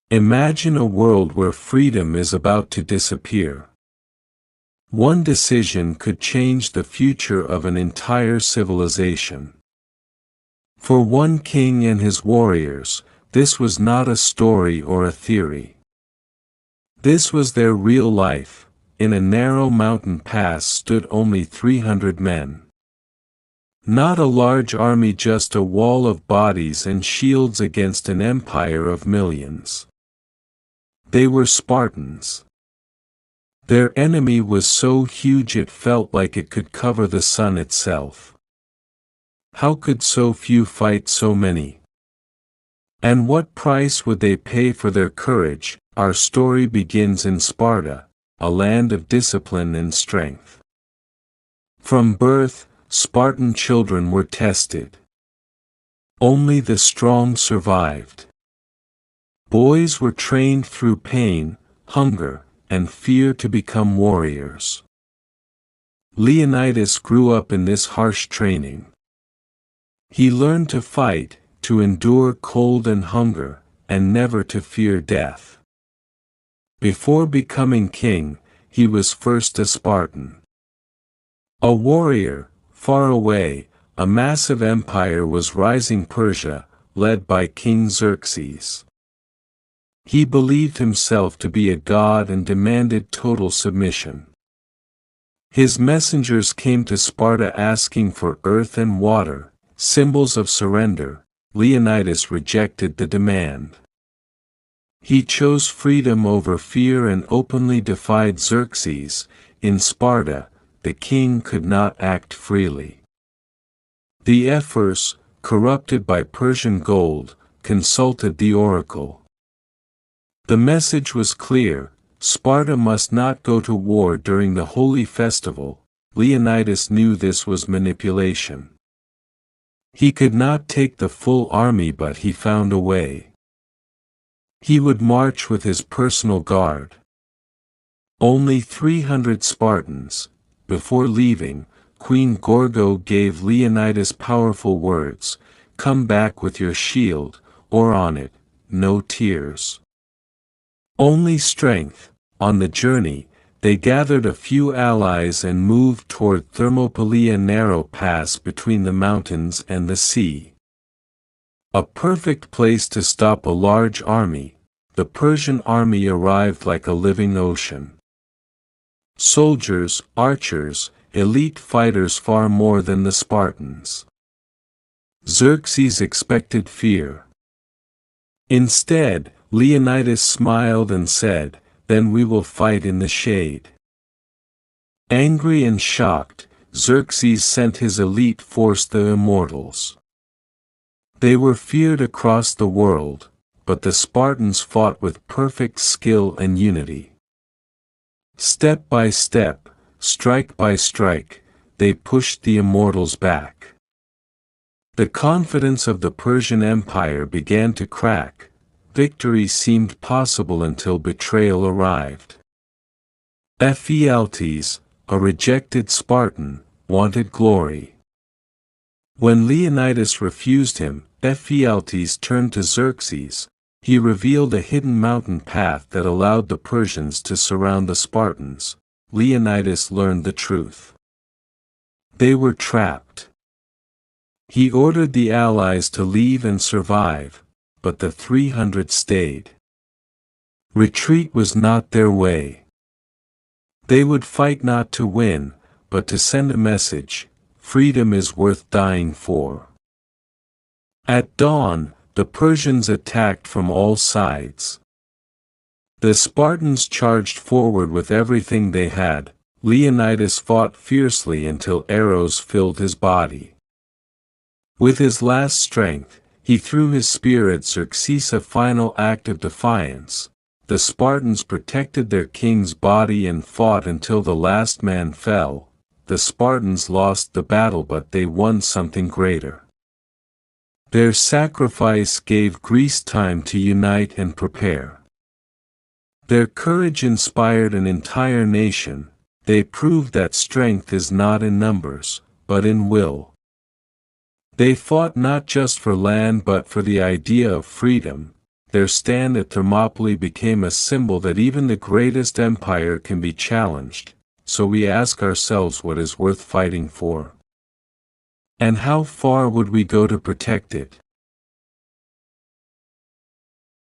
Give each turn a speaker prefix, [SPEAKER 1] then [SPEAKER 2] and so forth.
[SPEAKER 1] Imagine a world where freedom is about to disappear. One decision could change the future of an entire civilization. For one king and his warriors, this was not a story or a theory. This was their real life. In a narrow mountain pass stood only 300 men. Not a large army, just a wall of bodies and shields against an empire of millions. They were Spartans. Their enemy was so huge it felt like it could cover the sun itself. How could so few fight so many? And what price would they pay for their courage? Our story begins in Sparta, a land of discipline and strength. From birth, Spartan children were tested. Only the strong survived. Boys were trained through pain, hunger, and fear to become warriors. Leonidas grew up in this harsh training. He learned to fight, to endure cold and hunger, and never to fear death. Before becoming king, he was first a Spartan. A warrior, far away, a massive empire was rising: Persia, led by King Xerxes. He believed himself to be a god and demanded total submission. His messengers came to Sparta asking for earth and water, symbols of surrender. Leonidas rejected the demand. He chose freedom over fear and openly defied Xerxes. In Sparta, the king could not act freely. The ephors, corrupted by Persian gold, consulted the oracle. The message was clear: Sparta must not go to war during the holy festival. Leonidas knew this was manipulation. He could not take the full army, but he found a way. He would march with his personal guard. Only 300 Spartans. Before leaving, Queen Gorgo gave Leonidas powerful words: "Come back with your shield, or on it, no tears. Only strength." On the journey, they gathered a few allies and moved toward Thermopylae, a narrow pass between the mountains and the sea. A perfect place to stop a large army. The Persian army arrived like a living ocean. Soldiers, archers, elite fighters, far more than the Spartans. Xerxes expected fear. Instead, Leonidas smiled and said, "Then we will fight in the shade." Angry and shocked, Xerxes sent his elite force, the Immortals. They were feared across the world, but the Spartans fought with perfect skill and unity. Step by step, strike by strike, they pushed the Immortals back. The confidence of the Persian Empire began to crack. Victory seemed possible until betrayal arrived. Ephialtes, a rejected Spartan, wanted glory. When Leonidas refused him, Ephialtes turned to Xerxes. He revealed a hidden mountain path that allowed the Persians to surround the Spartans. Leonidas learned the truth. They were trapped. He ordered the allies to leave and survive, but the 300 stayed. Retreat was not their way. They would fight not to win, but to send a message: freedom is worth dying for. At dawn, the Persians attacked from all sides. The Spartans charged forward with everything they had. Leonidas fought fiercely until arrows filled his body. With his last strength, he threw his spear at Xerxes, a final act of defiance. The Spartans protected their king's body and fought until the last man fell. The Spartans lost the battle, but they won something greater. Their sacrifice gave Greece time to unite and prepare. Their courage inspired an entire nation. They proved that strength is not in numbers, but in will. They fought not just for land but for the idea of freedom. their stand at Thermopylae became a symbol that even the greatest empire can be challenged, so we ask ourselves what is worth fighting for. And how far would we go to protect it?